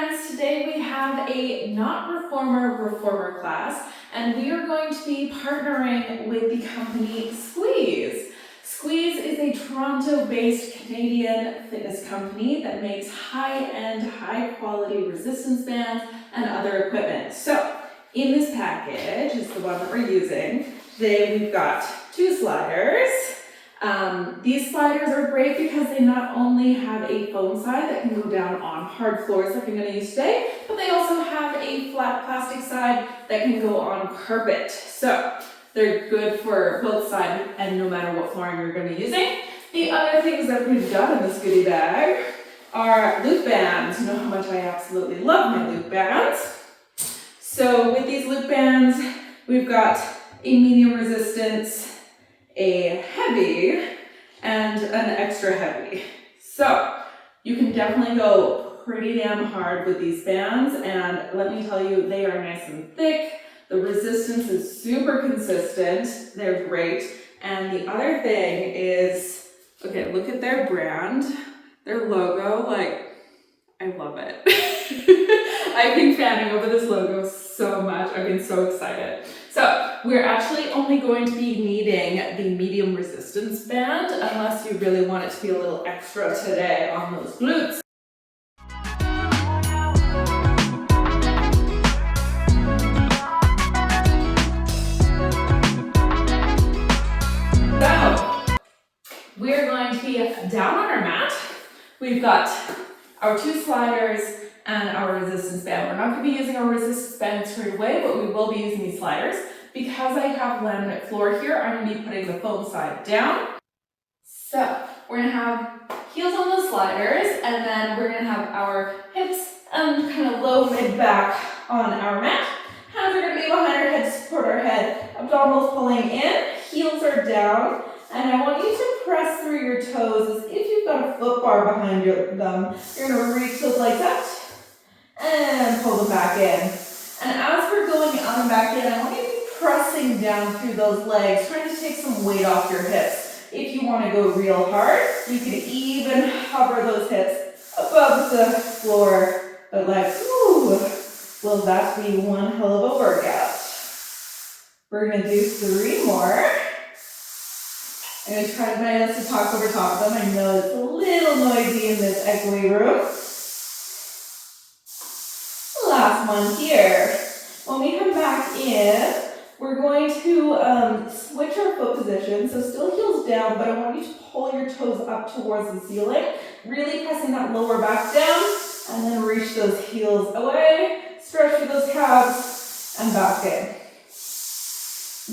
friends, today we have a not reformer class, and we are going to be partnering with the company Squeeze. Squeeze is a Toronto-based Canadian fitness company that makes high-end, high-quality resistance bands and other equipment. So in this package is the one that we're using. Today we've got 2 sliders. These sliders are great because they not only have a foam side that can go down on hard floors like I'm going to use today, but they also have a flat plastic side that can go on carpet. So they're good for both sides and no matter what flooring you're going to be using. The other things that we've got in this goodie bag are loop bands. You know how much I absolutely love my loop bands. So with these loop bands, we've got a medium resistance, a heavy, and an extra heavy. So you can definitely go pretty damn hard with these bands, and let me tell you, they are nice and thick. The resistance is super consistent. They're great. And the other thing is, okay, look at their brand, their logo, like, I love it. I've been fanning over this logo so much. I've been so excited. So we're actually only going to be needing the medium resistance band unless you really want it to be a little extra today on those glutes. So we're going to be down on our mat. We've got our 2 sliders and our resistance band. We're not going to be using our resistance band straight away, but we will be using these sliders. Because I have laminate floor here, I'm going to be putting the foam side down. So we're going to have heels on the sliders, and then we're going to have our hips and kind of low mid-back on our mat. Hands are going to be behind our head to support our head. Abdominals pulling in, heels are down, and I want you to press through your toes as if you've got a foot bar behind them. You're going to reach those legs out and pull them back in. And as we're going out and back in, I want you to be pressing down through those legs, trying to take some weight off your hips. If you want to go real hard, you can even hover those hips above the floor. But like, ooh, will that be one hell of a workout? We're going to do 3 more. I'm going to try my best to talk over top of them. I know it's a little noisy in this echoey room. Last one here. When we come back in, we're going to switch our foot position. So still heels down, but I want you to pull your toes up towards the ceiling, really pressing that lower back down, and then reach those heels away, stretch through those calves, and back in.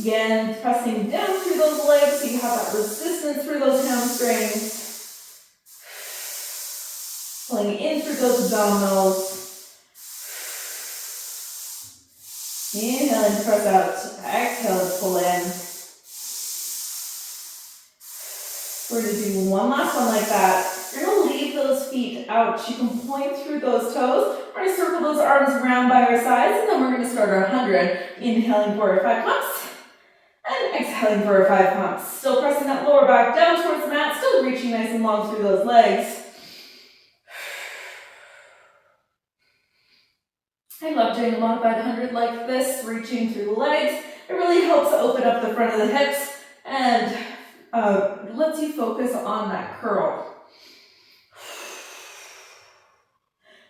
Again, pressing down through those legs so you have that resistance through those hamstrings. Pulling in through those abdominals. Inhale and press out. Exhale to pull in. We're going to do one last one like that. You're going to leave those feet out. You can point through those toes. We're going to circle those arms around by our sides, and then we're going to start our 100. Inhaling for our 5 pumps. And exhaling for our 5 pumps. Still pressing that lower back down towards the mat. Still reaching nice and long through those legs. I love doing a modified 100 like this, reaching through the legs. It really helps open up the front of the hips and lets you focus on that curl.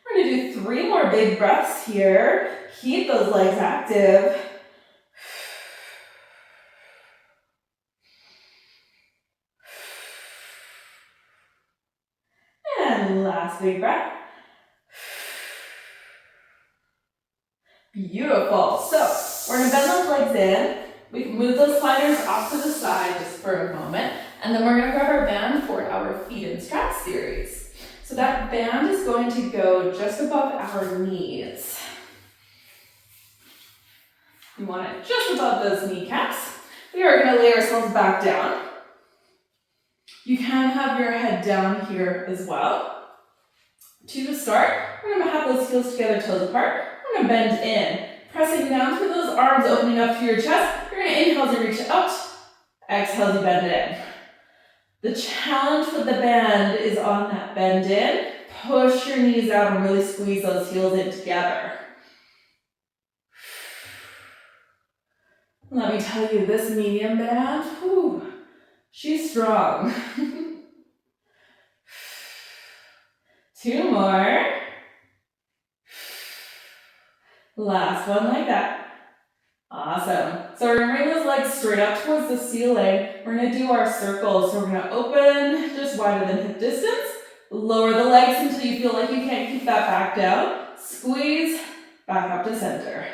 We're going to do 3 more big breaths here. Keep those legs active. And last big breath. Beautiful. So we're going to bend those legs in. We can move those sliders off to the side just for a moment. And then we're going to grab our band for our feet and strap series. So that band is going to go just above our knees. We want it just above those kneecaps. We are going to lay ourselves back down. You can have your head down here as well. To start, we're going to have those heels together, toes apart. We're going to bend in, pressing down through those arms, opening up through your chest. You're going to inhale as you reach out, exhale as you bend in. The challenge with the band is on that bend in, Push your knees out and really squeeze those heels in together. Let me tell you, this medium band, whew, she's strong. 2 more. Last one like that. Awesome. So we're gonna bring those legs straight up towards the ceiling. We're gonna do our circles. So we're gonna open just wider than hip distance. Lower the legs until you feel like you can't keep that back down. Squeeze, back up to center.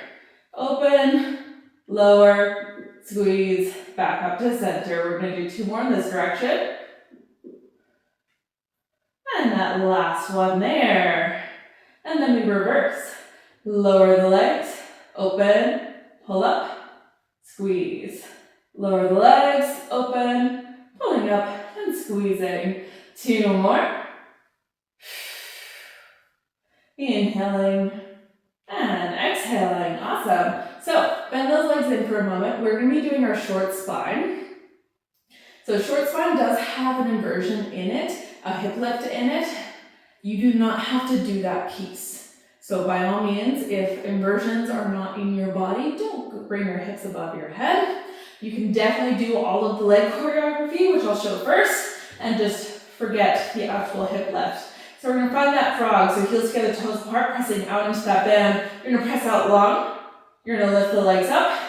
Open, lower, squeeze, back up to center. We're gonna do 2 more in this direction. And that last one there. And then we reverse. Lower the legs, open, pull up, squeeze. Lower the legs, open, pulling up and squeezing. 2 more. Inhaling and exhaling. Awesome. So bend those legs in for a moment. We're going to be doing our short spine. So short spine does have an inversion in it, a hip lift in it. You do not have to do that piece. So by all means, if inversions are not in your body, don't bring your hips above your head. You can definitely do all of the leg choreography, which I'll show first, and just forget the actual hip lift. So we're gonna find that frog, so heels together, toes apart, pressing out into that bend. You're gonna press out long. You're gonna lift the legs up,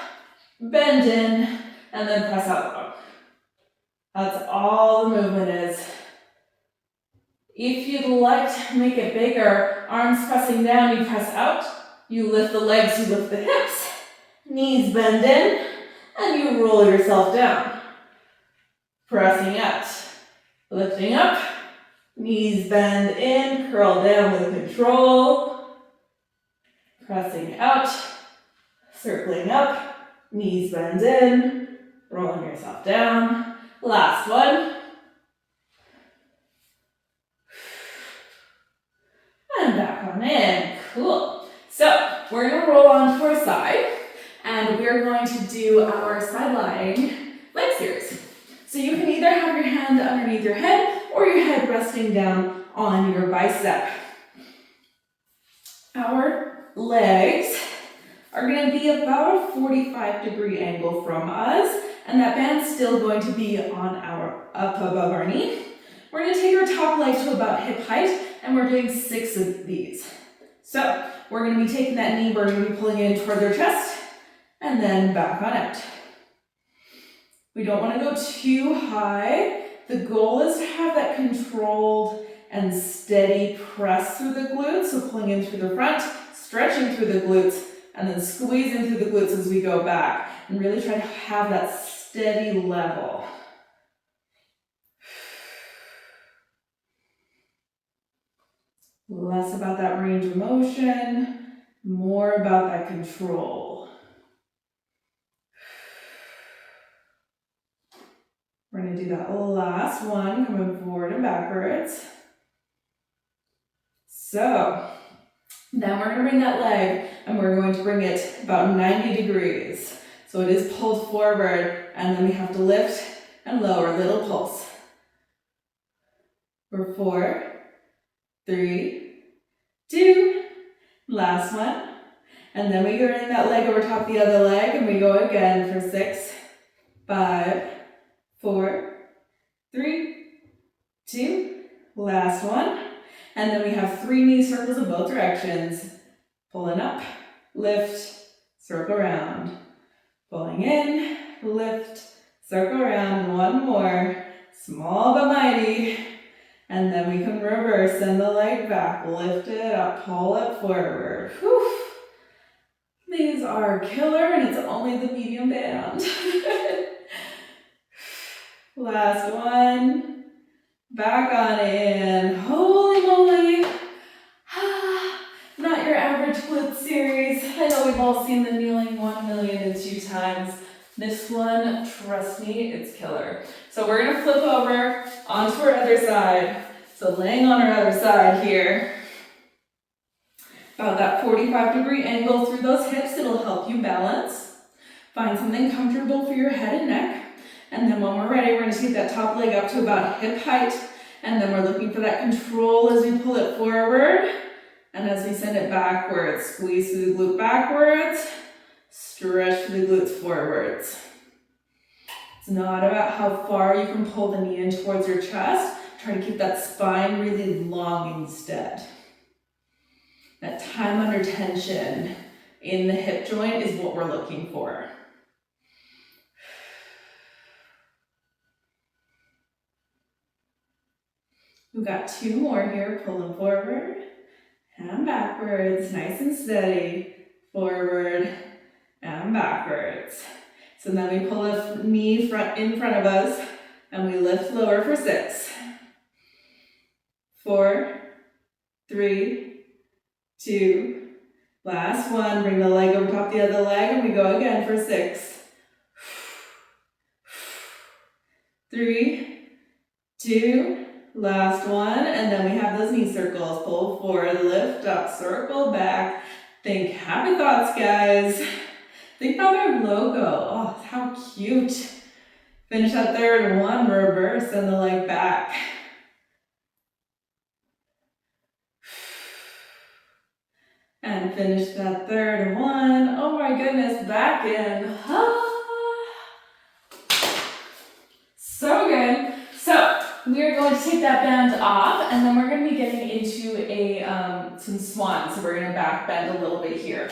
bend in, and then press out long. That's all the movement is. If you'd like to make it bigger, arms pressing down, you press out. You lift the legs, you lift the hips. Knees bend in, and you roll yourself down. Pressing out, lifting up. Knees bend in, curl down with control. Pressing out, circling up. Knees bend in, rolling yourself down. Last one. And back on in. Cool. So we're going to roll onto our side, and we're going to do our side lying leg series. So you can either have your hand underneath your head or your head resting down on your bicep. Our legs are going to be about a 45-degree angle from us, and that band's still going to be on our up above our knee. We're going to take our top leg to about hip height, and we're doing 6 of these. So we're going to be taking that knee, we're going to be pulling it in toward our chest, and then back on out. We don't want to go too high. The goal is to have that controlled and steady press through the glutes, so pulling in through the front, stretching through the glutes, and then squeezing through the glutes as we go back, and really try to have that steady level. Less about that range of motion, more about that control. We're going to do that last one, coming forward and backwards. So, then we're going to bring that leg, and we're going to bring it about 90 degrees. So it is pulled forward, and then we have to lift and lower, little pulse. For 4, 3, 2, last one. And then we bring that leg over top the other leg, and we go again for 6, 5, 4, 3, 2, last one. And then we have 3 knee circles in both directions. Pulling up, lift, circle around. Pulling in, lift, circle around. 1 more, small but mighty. And then we can reverse, send the leg back, lift it up, pull it forward. Whew. These are killer, and it's only the medium band. Last one. Back on in. Holy moly. Not your average glute series. I know we've all seen the kneeling 1,000,002 times. This one, trust me, it's killer. So we're gonna flip over onto our other side. So laying on our other side here. About that 45-degree angle through those hips, it'll help you balance. Find something comfortable for your head and neck. And then when we're ready, we're gonna take that top leg up to about hip height, And then we're looking for that control as we pull it forward. And as we send it backwards, squeeze through the glute backwards, stretch through the glutes forwards. It's not about how far you can pull the knee in towards your chest. Try to keep that spine really long instead. That time under tension in the hip joint is what we're looking for. We've got 2 more here, pulling forward and backwards, nice and steady, forward and backwards. So then we pull a knee in front of us and we lift lower for 6. 4, 3, 2, last one. Bring the leg over top the other leg and we go again for 6. 3, 2, last one. And then we have those knee circles. Pull forward, lift up, circle back. Think happy thoughts, guys. Think about their logo. Oh, how cute. Finish that third one, reverse, send the leg back. And finish that third one. Oh my goodness, back in. So good. So we're going to take that band off and then we're going to be getting into some swans. So we're going to back bend a little bit here.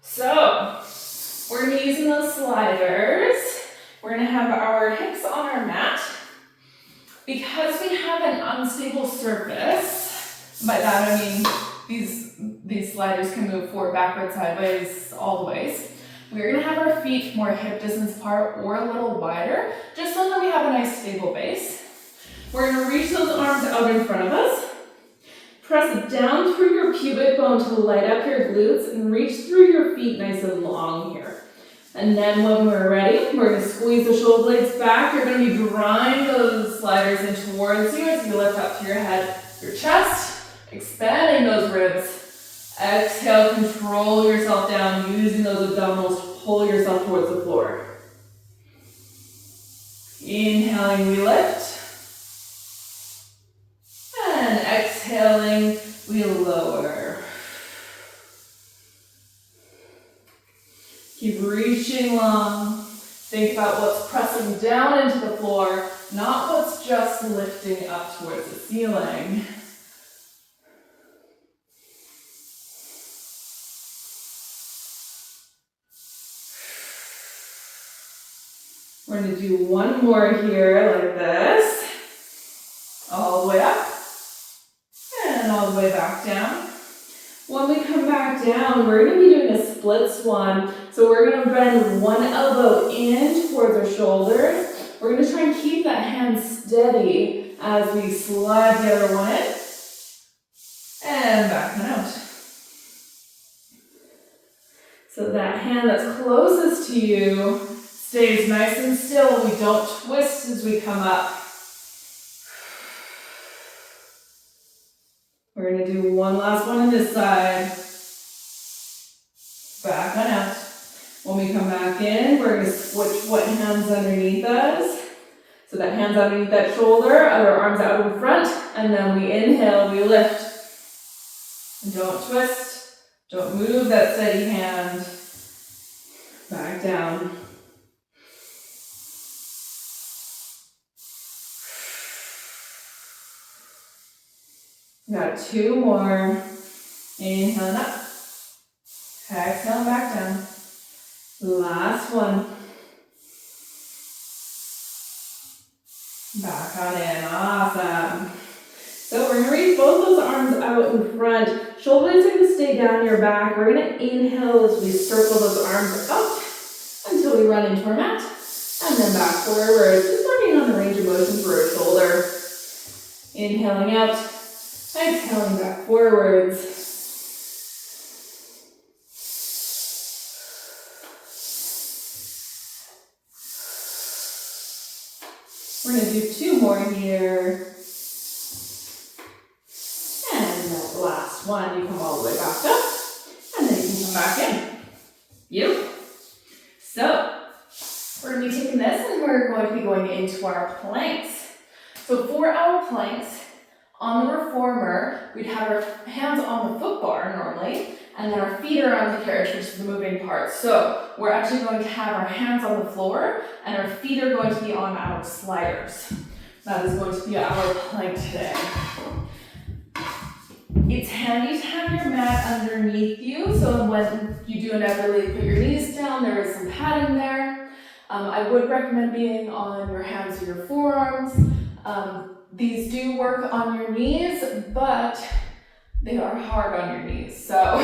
So we're going to be using those sliders. We're going to have our hips on our mat. Because we have an unstable surface, by that I mean these sliders can move forward, backwards, sideways, all the ways. We're going to have our feet more hip distance apart or a little wider, just so that we have a nice stable base. We're going to reach those arms out in front of us. Press it down through your pubic bone to light up your glutes and reach through your feet nice and long here. And then when we're ready, we're going to squeeze the shoulder blades back. You're going to be drawing those sliders in towards you as you lift up to your head, your chest, expanding those ribs. Exhale, control yourself down, using those abdominals to pull yourself towards the floor. Inhaling, we lift. And exhaling, we lower. Keep reaching long. Think about what's pressing down into the floor, not what's just lifting up towards the ceiling. We're going to do one more here like this. All the way up. And all the way back down. When we come back down, we're going to be doing a split swan. So we're going to bend one elbow in towards our shoulders. We're going to try and keep that hand steady as we slide the other one in. And back and out. So that hand that's closest to you stays nice and still. We don't twist as we come up. We're going to do one last one on this side. Back on out. When we come back in, we're going to switch what hands underneath us. So that hand's underneath that shoulder, other arms out in front, and then we inhale, we lift. Don't twist, don't move that steady hand. Back down. Got 2 more. Inhaling up. Exhaling back down. Last one. Back on in. Awesome. So we're going to reach both those arms out in front. Shoulders are going to stay down your back. We're going to inhale as we circle those arms up until we run into our mat. And then back forward. Just working on the range of motion for our shoulder. Inhaling out. Exhaling back forwards. We're going to do 2 more here. And that last one, you come all the way back up. And then you can come back in. Beautiful. So, we're going to be taking this and we're going to be going into our planks. So for our planks, on the reformer, we'd have our hands on the foot bar normally, and then our feet are on the carriage, which is the moving part. So we're actually going to have our hands on the floor, and our feet are going to be on our sliders. That is going to be our plank today. It's handy to have your mat underneath you, so when you do inevitably put your knees down, there is some padding there. I would recommend being on your hands or your forearms. These do work on your knees, but they are hard on your knees. So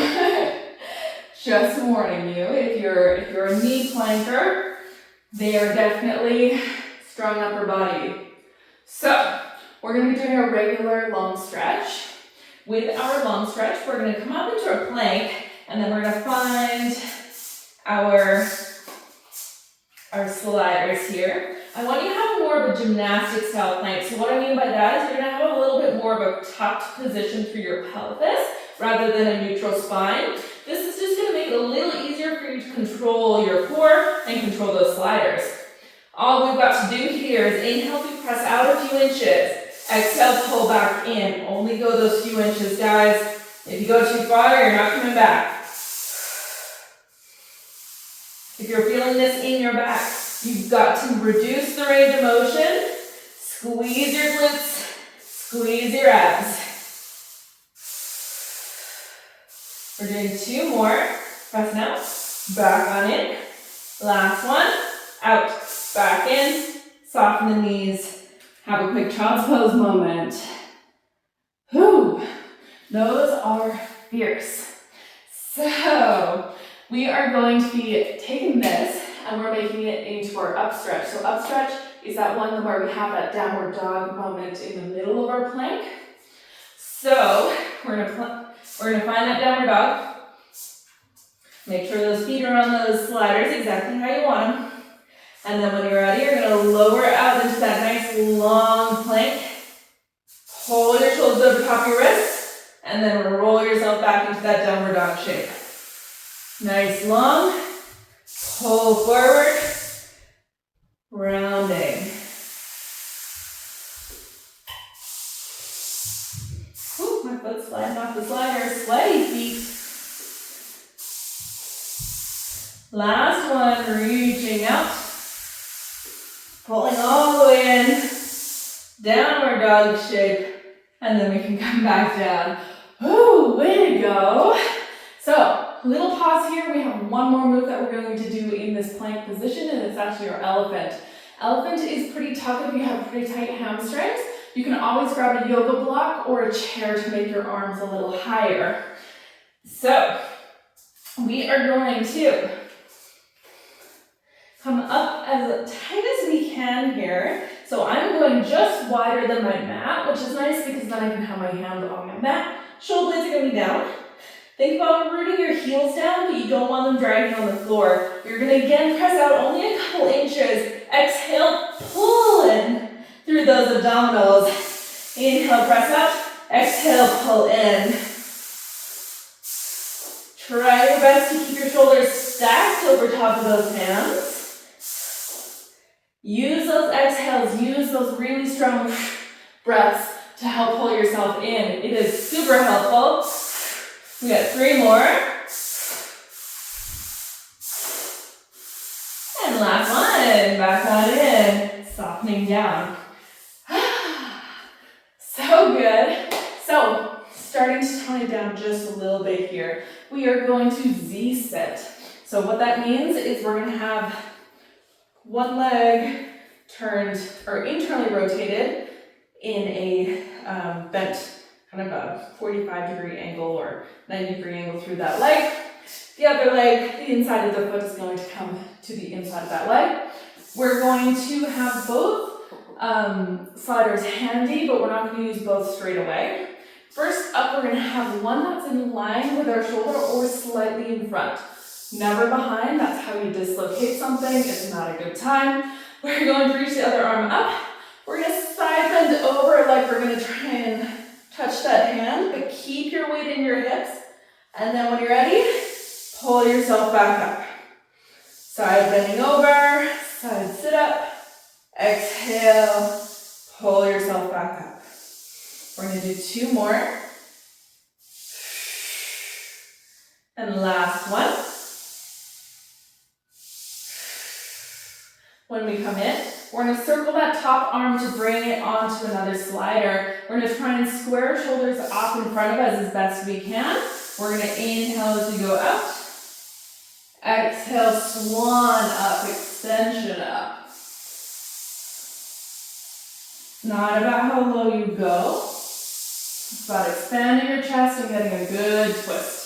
just warning you, if you're a knee planker, they are definitely strong upper body. So we're going to be doing a regular long stretch. With our long stretch, we're going to come up into a plank, and then we're going to find our sliders here. I want you to have more of a gymnastic style plank. So what I mean by that is you're going to have a little bit more of a tucked position through your pelvis rather than a neutral spine. This is just going to make it a little easier for you to control your core and control those sliders. All we've got to do here is inhale to press out a few inches. Exhale, pull back in. Only go those few inches, guys. If you go too far, you're not coming back. If you're feeling this in your back, you've got to reduce the range of motion. Squeeze your glutes, squeeze your abs. We're doing 2 more. Press out, back on in. Last one, out, back in. Soften the knees. Have a quick child's pose moment. Whew, those are fierce. So we are going to be taking this and we're making it into our up stretch. So up stretch is that one where we have that downward dog moment in the middle of our plank. So we're gonna find that downward dog. Make sure those feet are on those sliders exactly how you want them. And then when you're ready, you're going to lower out into that nice long plank. Pull your shoulders over top of your wrists, and then roll yourself back into that downward dog shape. Nice long, pull forward, rounding. Whew, my foot's sliding off the slider, sweaty feet. Last one, reaching out. Pulling all the way in, downward dog shape, and then we can come back down. Ooh, way to go. So, little pause here. We have one more move that we're going to do in this plank position, and it's actually our elephant. Elephant is pretty tough if you have pretty tight hamstrings. You can always grab a yoga block or a chair to make your arms a little higher. So, we are going to come up as tight as we can here. So I'm going just wider than my mat, which is nice because then I can have my hand on my mat. Shoulder blades are going to be down. Think about rooting your heels down, but you don't want them dragging on the floor. You're going to again press out only a couple inches. Exhale, pull in through those abdominals. Inhale, press out. Exhale, pull in. Try your best to keep your shoulders stacked over top of those hands. Use those exhales, use those really strong breaths to help pull yourself in. It is super helpful. We got 3 more. And last one, back on in, softening down. So good. So, starting to tone it down just a little bit here. We are going to Z-sit. So what that means is we're going to have one leg turned or internally rotated in a bent kind of a 45-degree angle or 90-degree angle through that leg. The other leg, the inside of the foot is going to come to the inside of that leg. We're going to have both sliders handy, but we're not going to use both straight away. First up, we're going to have one that's in line with our shoulder or slightly in front. Never behind, that's how you dislocate something. It's not a good time. We're going to reach the other arm up. We're going to side bend over like we're going to try and touch that hand, but keep your weight in your hips. And then when you're ready, pull yourself back up. Side bending over, side sit up. Exhale, Pull yourself back up. We're going to do 2 more. And last one. When we come in, we're going to circle that top arm to bring it onto another slider. We're going to try and square our shoulders up in front of us as best we can. We're going to inhale as we go out. Exhale, swan up, extension up. It's not about how low you go. It's about expanding your chest and getting a good twist.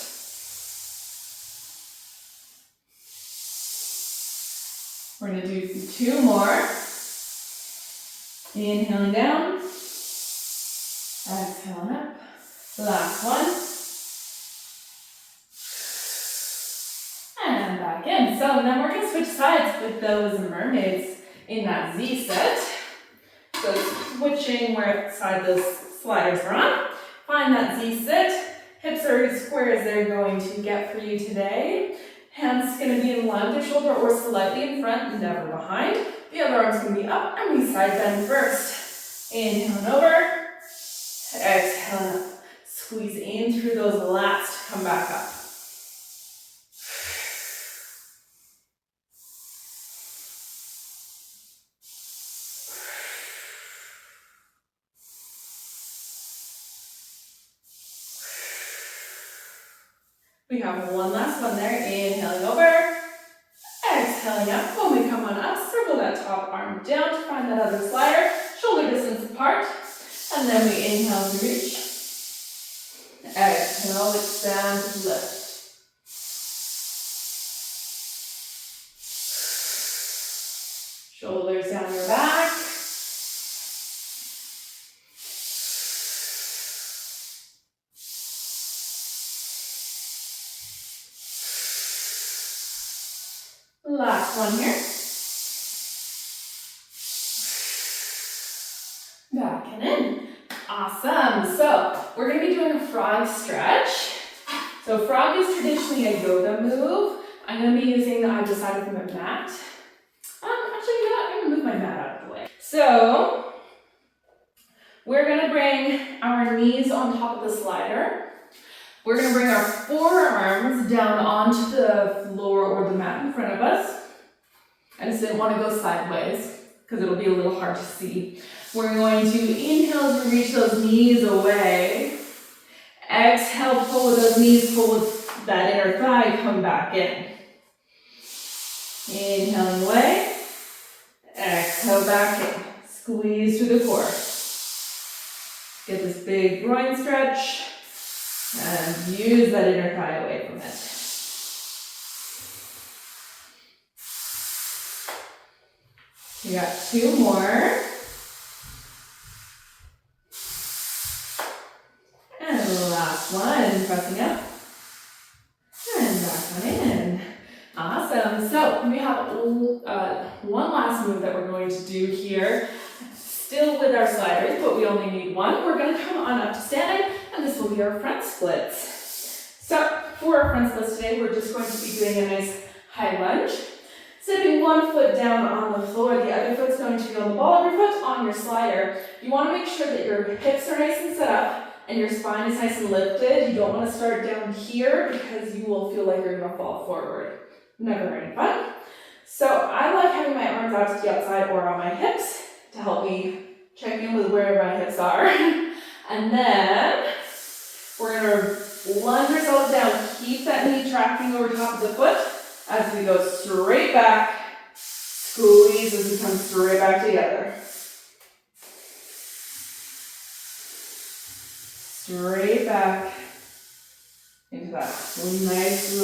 We're going to do 2 more. Inhaling down. Exhaling up. Last one. And back in. So then we're going to switch sides with those mermaids in that Z set. So switching where side those sliders are on. Find that Z sit. Hips are as square as they're going to get for you today. Hands going to be in line with your shoulder or slightly in front, never behind. The other arm's going to be up, and we side bend first. Inhaling over. Exhaling up. Squeeze in through those lats to come back up. We have one last one there. Inhaling over. Exhaling up. When we come on up, circle that top arm down to find that other slider. Shoulder distance apart. And then we inhale to reach. Exhale, expand, lift. Shoulders down your back. Last one here. Back and in. Awesome. So we're going to be doing a frog stretch. So frog is traditionally a yoga move. I'm going to be using, I've decided from a mat. Actually, you know what? I'm going to move my mat out of the way. So we're going to bring our knees on top of the slider. We're going to bring our forearms down onto the floor or the mat in front of us. I just didn't want to go sideways because it'll be a little hard to see. We're going to inhale as we reach those knees away. Exhale, pull with those knees, pull with that inner thigh, come back in. Inhaling away. Exhale, back in. Squeeze through the core. Get this big groin stretch. And use that inner thigh away from it. We got 2 more. And the last one, pressing up. And back on in. Awesome. So we have one last move that we're going to do here. Still with our sliders, but we only need one. We're going to come on up to standing, and this will be our front splits. So for our front splits today, we're just going to be doing a nice high lunge. Stepping one foot down on the floor, the other foot's going to be on the ball of your foot on your slider. You want to make sure that your hips are nice and set up and your spine is nice and lifted. You don't want to start down here because you will feel like you're going to fall forward. Never any fun. So I like having my arms out to the outside or on my hips to help me check in with where my hips are. And then we're going to lunge ourselves down. Keep that knee tracking over top of the foot as we go straight back. Squeeze as we come straight back together. Straight back into that nice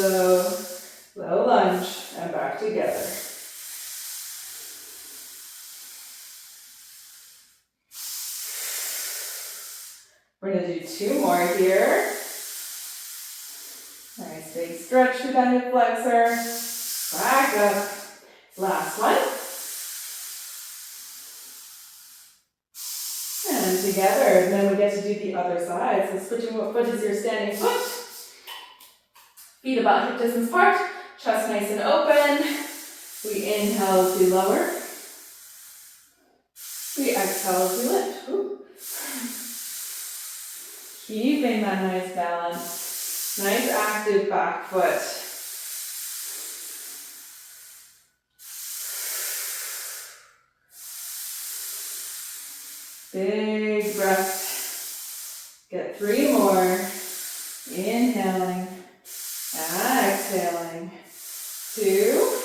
low lunge and back together. We're going to do 2 more here. Nice big stretch through that hip flexor. Back up. Last one. And together. And then we get to do the other side. So switching what foot is your standing foot. Feet about hip distance apart. Chest nice and open. We inhale as we lower. We exhale as we lift. Ooh. Keeping that nice balance. Nice active back foot. Big breath. Get 3 more. Inhaling. Exhaling. 2.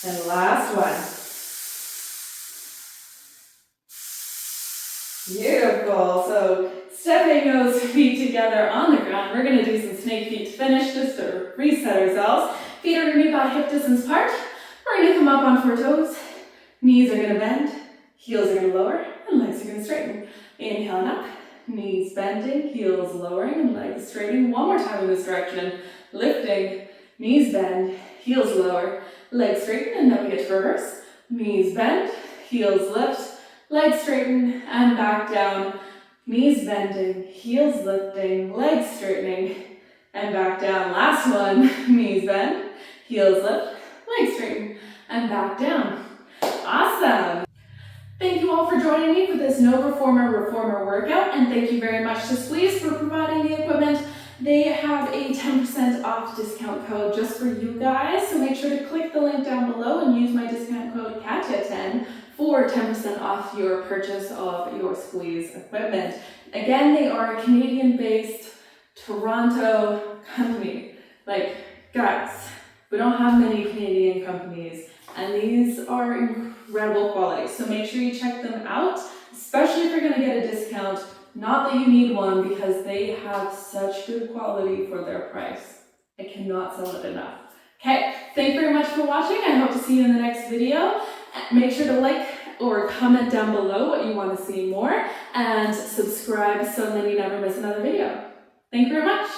And last one. Beautiful. So stepping those feet together on the ground, we're going to do some snake feet to finish, just to reset ourselves. Feet are going to be about hip distance apart. We're going to come up on 4 toes. Knees are going to bend. Heels are going to lower. And legs are going to straighten. Inhaling up. Knees bending. Heels lowering. And legs straightening. One more time in this direction. Lifting. Knees bend. Heels lower. Legs straighten. And then we get to reverse. Knees bend. Heels lift. Legs straighten and back down, knees bending, heels lifting, legs straightening, and back down. Last one, knees bend, heels lift, legs straighten, and back down. Awesome. Thank you all for joining me for this No Reformer workout, and thank you very much to Squeeze for providing the equipment. They have a 10% off discount code just for you guys, so make sure to click the link down below and use my discount code KATYA10 for 10% off your purchase of your Squeeze equipment. Again, they are a Canadian-based Toronto company. Like, guys, we don't have many Canadian companies, and these are incredible quality. So make sure you check them out, especially if you're gonna get a discount. Not that you need one, because they have such good quality for their price. I cannot sell it enough. Okay, thank you very much for watching. I hope to see you in the next video. Make sure to like or comment down below what you want to see more, and subscribe so then you never miss another video. Thank you very much.